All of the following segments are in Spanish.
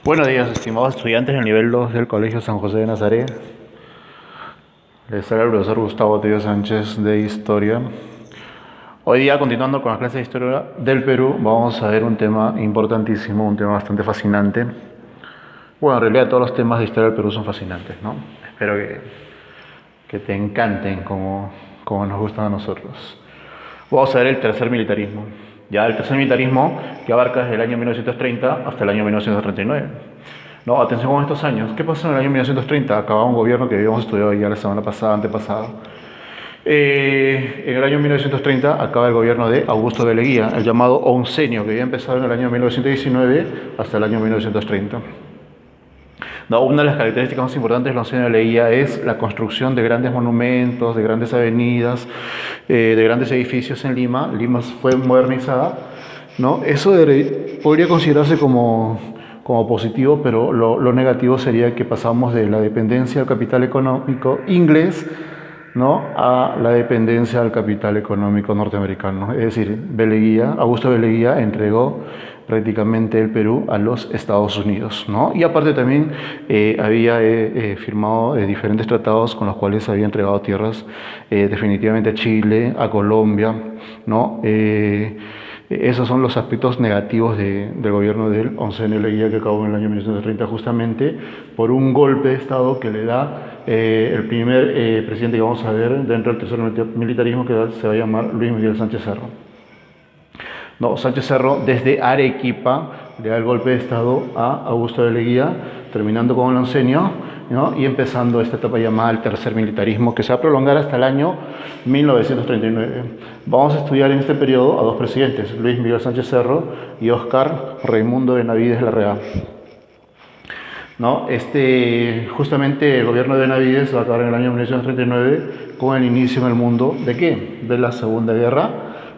Buenos días, estimados estudiantes del nivel 2 del Colegio San José de Nazaret. Les habla el profesor Gustavo Tello Sánchez de Historia. Hoy día, continuando con las clases de Historia del Perú, vamos a ver un tema importantísimo, un tema bastante fascinante. Bueno, en realidad todos los temas de Historia del Perú son fascinantes, ¿no? Espero que te encanten como nos gustan a nosotros. Vamos a ver el tercer militarismo. Ya el tercer militarismo que abarca desde el año 1930 hasta el año 1939. No, atención con estos años. ¿Qué pasó en el año 1930? Acababa un gobierno que habíamos estudiado ya la semana pasada, antepasada. En el año 1930 acaba el gobierno de Augusto de Leguía, el llamado oncenio, que había empezado en el año 1919 hasta el año 1930. No, una de las características más importantes del oncenio de Leguía es la construcción de grandes monumentos, de grandes avenidas, de grandes edificios en Lima. Lima fue modernizada, ¿no? Eso podría considerarse como positivo, pero lo negativo sería que pasamos de la dependencia del capital económico inglés, ¿no?, a la dependencia del capital económico norteamericano. Es decir, Augusto de Leguía entregó prácticamente el Perú a los Estados Unidos, ¿no? Y aparte también había firmado diferentes tratados con los cuales había entregado tierras definitivamente a Chile, a Colombia, ¿no? Esos son los aspectos negativos del gobierno del oncenio de Leguía, que acabó en el año 1930 justamente por un golpe de Estado que le da el primer presidente que vamos a ver dentro del tercer militarismo, que se va a llamar Luis Miguel Sánchez Cerro. No, Sánchez Cerro desde Arequipa le da el golpe de Estado a Augusto de Leguía, terminando con el oncenio, ¿no?, y empezando esta etapa llamada el tercer militarismo, que se va a prolongar hasta el año 1939. Vamos a estudiar en este periodo a dos presidentes, Luis Miguel Sánchez Cerro y Óscar Raimundo Benavides Larrea. ¿No? Justamente el gobierno de Benavides va a acabar en el año 1939 con el inicio en el mundo ¿de qué? De la Segunda Guerra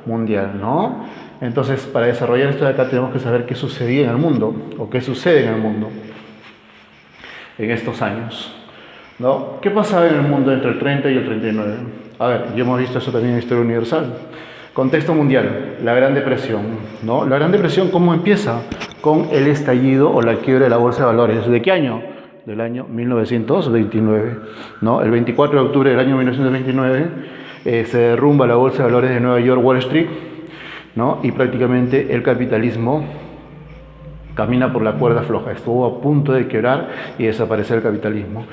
Mundial, ¿no? Entonces, para desarrollar esto de acá tenemos que saber qué sucedía en el mundo, o qué sucede en el mundo en estos años, ¿no? ¿Qué pasaba en el mundo entre el 30 y el 39? A ver, ya hemos visto eso también en Historia Universal. Contexto mundial, la Gran Depresión, ¿no? La Gran Depresión, ¿cómo empieza? Con el estallido o la quiebra de la Bolsa de Valores. ¿De qué año? Del año 1929, ¿no? El 24 de octubre del año 1929 se derrumba la Bolsa de Valores de Nueva York, Wall Street, ¿no? Y prácticamente el capitalismo camina por la cuerda floja. Estuvo a punto de quebrar y desaparecer el capitalismo.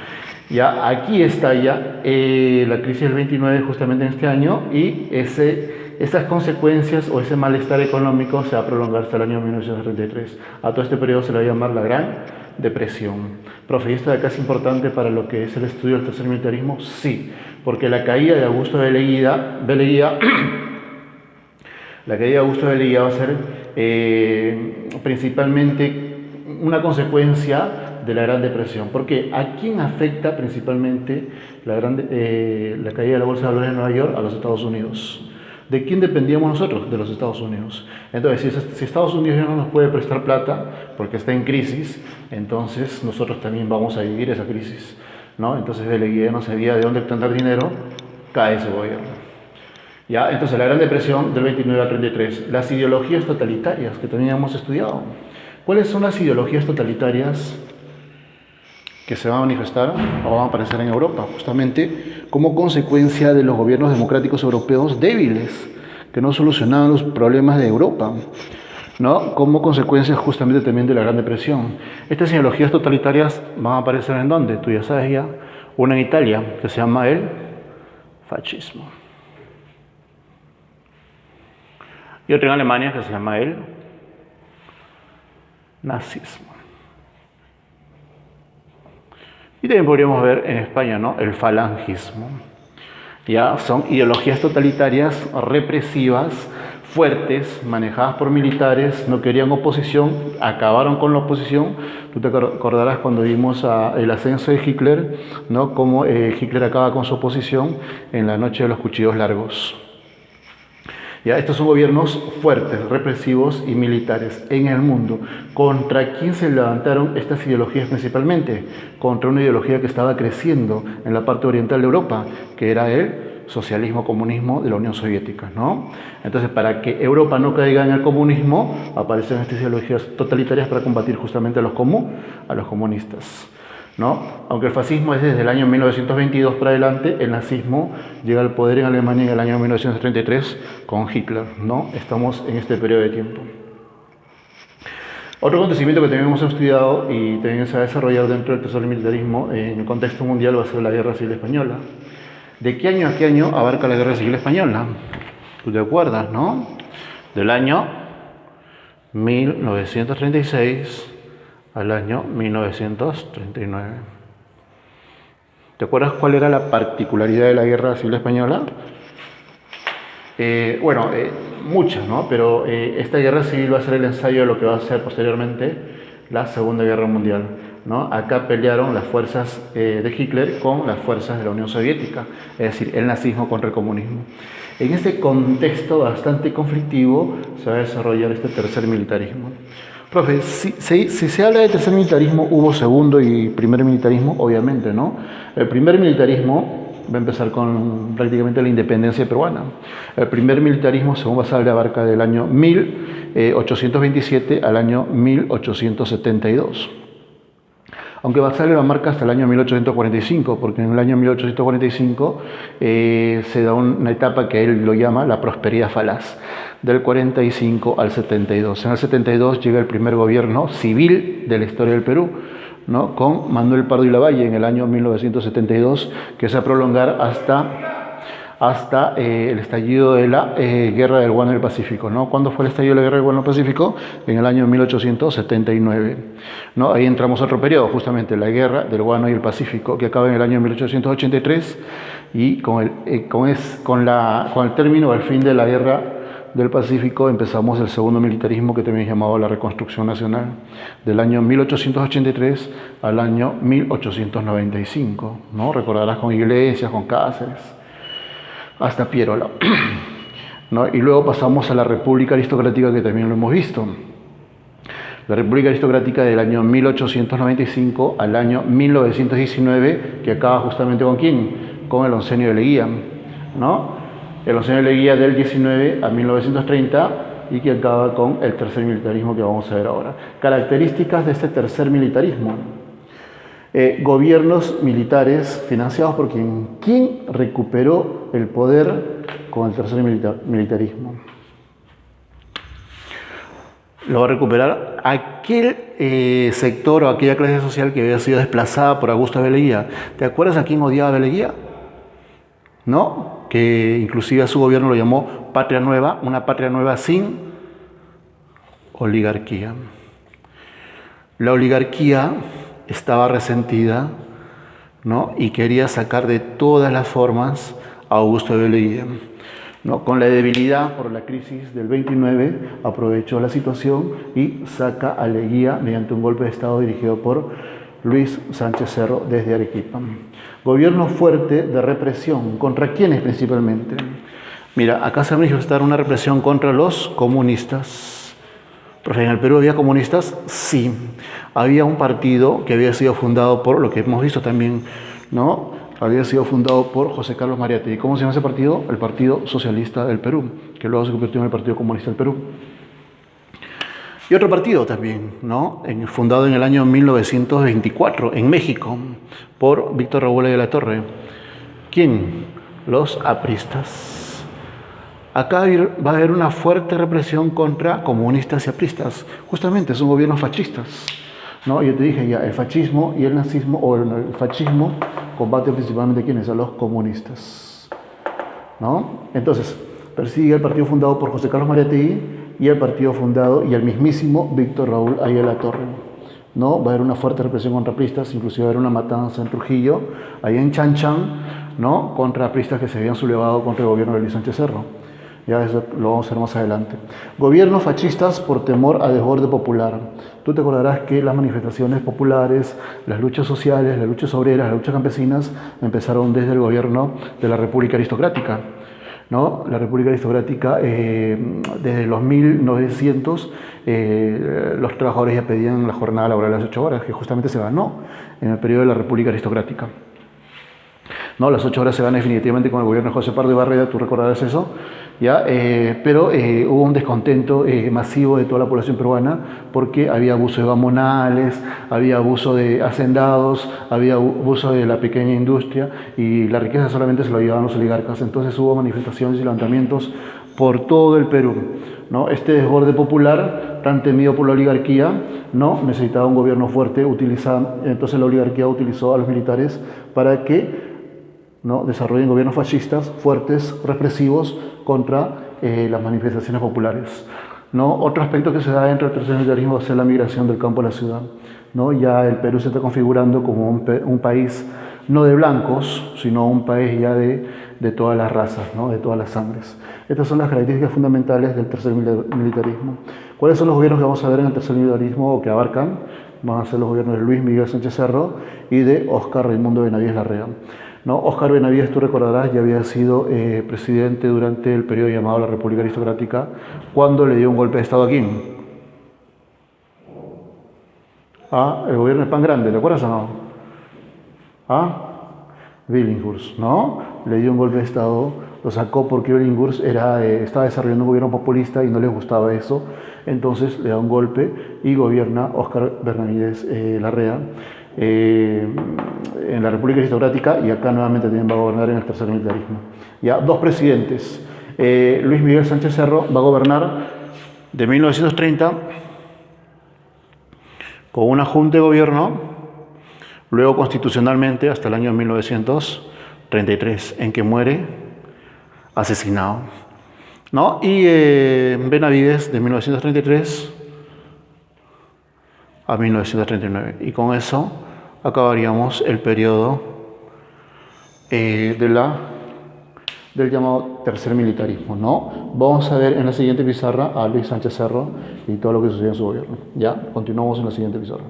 Ya aquí está ya la crisis del 29 justamente en este año, y esas consecuencias o ese malestar económico se va a prolongar hasta el año 1933. A todo este periodo se le va a llamar la Gran Depresión. Profe, ¿y esto de acá es importante para lo que es el estudio del tercer militarismo? Sí, porque la caída de Augusto de Leguía la caída de Augusto de Leguía va a ser principalmente una consecuencia de la Gran Depresión. Porque ¿a quién afecta principalmente la caída de la Bolsa de Valores de Nueva York? A los Estados Unidos. ¿De quién dependíamos nosotros? De los Estados Unidos. Entonces, si Estados Unidos ya no nos puede prestar plata porque está en crisis, entonces nosotros también vamos a vivir esa crisis, ¿no? Entonces de Leguía no sabía de dónde obtener dinero, cae su gobierno. ¿Ya? Entonces, la Gran Depresión del 29 al 33. Las ideologías totalitarias, que también hemos estudiado. ¿Cuáles son las ideologías totalitarias que se van a manifestar o van a aparecer en Europa? Justamente como consecuencia de los gobiernos democráticos europeos débiles, que no solucionaban los problemas de Europa, ¿no? Como consecuencia justamente también de la Gran Depresión. Estas ideologías totalitarias van a aparecer ¿en dónde? Tú ya sabes ya. Una en Italia, que se llama el fascismo. Y otra en Alemania, que se llama el nazismo. Y también podríamos ver en España, ¿no?, el falangismo. Ya son ideologías totalitarias, represivas, fuertes, manejadas por militares, no querían oposición, acabaron con la oposición. Tú te acordarás cuando vimos el ascenso de Hitler, ¿no?, cómo Hitler acaba con su oposición en la noche de los cuchillos largos. Ya, estos son gobiernos fuertes, represivos y militares en el mundo. ¿Contra quién se levantaron estas ideologías principalmente? Contra una ideología que estaba creciendo en la parte oriental de Europa, que era el socialismo, comunismo de la Unión Soviética, ¿no? Entonces, para que Europa no caiga en el comunismo, aparecen estas ideologías totalitarias para combatir justamente a los comunistas, ¿no? Aunque el fascismo es desde el año 1922 para adelante, el nazismo llega al poder en Alemania en el año 1933 con Hitler, ¿no? Estamos en este periodo de tiempo. Otro acontecimiento que también hemos estudiado y también se va a desarrollar dentro del tercer militarismo en el contexto mundial va a ser la Guerra Civil Española. ¿De qué año a qué año abarca la Guerra Civil Española? ¿Tú te acuerdas, no? Del año 1936 al año 1939. ¿Te acuerdas cuál era la particularidad de la Guerra Civil Española? Muchas, ¿no? Pero esta guerra civil va a ser el ensayo de lo que va a ser posteriormente la Segunda Guerra Mundial, ¿no? Acá pelearon las fuerzas de Hitler con las fuerzas de la Unión Soviética, es decir, el nazismo contra el comunismo. En este contexto bastante conflictivo se va a desarrollar este tercer militarismo. Profe, si se habla de tercer militarismo, hubo segundo y primer militarismo, obviamente, ¿no? El primer militarismo va a empezar con prácticamente la independencia peruana. El primer militarismo, según Basadre, abarca del año 1827 al año 1872. Aunque Basadre lo marca hasta el año 1845, porque en el año 1845 se da una etapa que él lo llama la prosperidad falaz, del 45 al 72. En el 72 llega el primer gobierno civil de la historia del Perú, ¿no? Con Manuel Pardo y Lavalle en el año 1972, que se va a prolongar hasta el estallido de la Guerra del Guano del Pacífico, ¿no? ¿Cuándo fue el estallido de la Guerra del Guano del Pacífico? En el año 1879, ¿no? Ahí entramos a otro periodo, justamente la Guerra del Guano y el Pacífico, que acaba en el año 1883 y con el término o el fin de la Guerra del Pacífico empezamos el segundo militarismo, que también es llamado la Reconstrucción Nacional, del año 1883 al año 1895, ¿no? Recordarás con Iglesias, con Cáceres, hasta Pierola, ¿no? Y luego pasamos a la República Aristocrática, que también lo hemos visto. La República Aristocrática del año 1895 al año 1919, que acaba justamente ¿con quién? Con el oncenio de Leguía, ¿no? El oncenio de Leguía del 19 a 1930 y que acaba con el tercer militarismo que vamos a ver ahora. Características de este tercer militarismo. Gobiernos militares financiados por ¿quién recuperó el poder con el tercer militarismo? Lo va a recuperar aquel sector o aquella clase social que había sido desplazada por Augusto de Leguía. ¿Te acuerdas a quién odiaba a Leguía? ¿No? Que inclusive a su gobierno lo llamó Patria Nueva, una patria nueva sin oligarquía. La oligarquía estaba resentida, ¿no? Y quería sacar de todas las formas a Augusto de Leguía, ¿no? Con la debilidad por la crisis del 29, aprovechó la situación y saca a Leguía mediante un golpe de Estado dirigido por Luis Sánchez Cerro desde Arequipa. Gobierno fuerte de represión. ¿Contra quiénes principalmente? Mira, acá se va a manifestar una represión contra los comunistas. ¿En el Perú había comunistas? Sí. Había un partido que había sido fundado por, lo que hemos visto también, ¿no? Había sido fundado por José Carlos Mariátegui. ¿Cómo se llama ese partido? El Partido Socialista del Perú, que luego se convirtió en el Partido Comunista del Perú. Y otro partido también, ¿no? Fundado en el año 1924 en México por Víctor Raúl de la Torre. ¿Quién? Los apristas. Acá va a haber una fuerte represión contra comunistas y apristas. Justamente son gobiernos fascistas, ¿no? Yo te dije ya, el fascismo y el nazismo, o el fascismo combate principalmente a ¿quiénes? A los comunistas, ¿no? Entonces, persigue el partido fundado por José Carlos Mariátegui y el partido fundado y el mismísimo Víctor Raúl Ayala Torre, ¿no? Va a haber una fuerte represión contra apristas, inclusive va a haber una matanza en Trujillo, ahí en Chanchan, ¿no? Contra apristas que se habían sublevado contra el gobierno de Luis Sánchez Cerro. Ya eso lo vamos a ver más adelante. Gobiernos fascistas por temor a desborde popular. Tú te acordarás que las manifestaciones populares, las luchas sociales, las luchas obreras, las luchas campesinas empezaron desde el gobierno de la República Aristocrática, ¿no? La República Aristocrática, desde los 1900, los trabajadores ya pedían la jornada laboral de las 8 horas, que justamente se ganó en el periodo de la República Aristocrática. ¿no? Las 8 horas se van definitivamente con el gobierno de José Pardo y Barreda, tú recordarás eso, ¿ya? Pero hubo un descontento masivo de toda la población peruana porque había abuso de gamonales, había abuso de hacendados, había abuso de la pequeña industria y la riqueza solamente se lo llevaban los oligarcas. Entonces hubo manifestaciones y levantamientos por todo el Perú, ¿no? Este desborde popular, tan temido por la oligarquía, ¿no? Necesitaba un gobierno fuerte, entonces la oligarquía utilizó a los militares para que, ¿no?, desarrollen gobiernos fascistas fuertes, represivos contra las manifestaciones populares, ¿no? Otro aspecto que se da dentro del tercer militarismo va a ser la migración del campo a la ciudad, ¿no? Ya el Perú se está configurando como un país no de blancos, sino un país ya de todas las razas, ¿no?, de todas las sangres. Estas son las características fundamentales del tercer militarismo. ¿Cuáles son los gobiernos que vamos a ver en el tercer militarismo o que abarcan? Van a ser los gobiernos de Luis Miguel Sánchez Cerro y de Óscar Raimundo Benavides Larrea, ¿no? Óscar Benavides, tú recordarás, ya había sido presidente durante el periodo llamado la República Aristocrática, cuando le dio un golpe de Estado aquí. El gobierno de Pan Grande, ¿te acuerdas o no? Billinghurst, ¿no? Le dio un golpe de Estado, lo sacó porque Billinghurst estaba desarrollando un gobierno populista y no le gustaba eso, entonces le da un golpe y gobierna Óscar Benavides Larrea en la República Aristocrática y acá nuevamente también va a gobernar en el tercer militarismo. Ya, 2 presidentes. Luis Miguel Sánchez Cerro va a gobernar de 1930 con una junta de gobierno, luego constitucionalmente hasta el año 1933, en que muere asesinado, ¿no? Y Benavides de 1933 a 1939. Y con eso acabaríamos el periodo del llamado tercer militarismo, ¿no? Vamos a ver en la siguiente pizarra a Luis Sánchez Cerro y todo lo que sucedió en su gobierno. Ya, continuamos en la siguiente pizarra.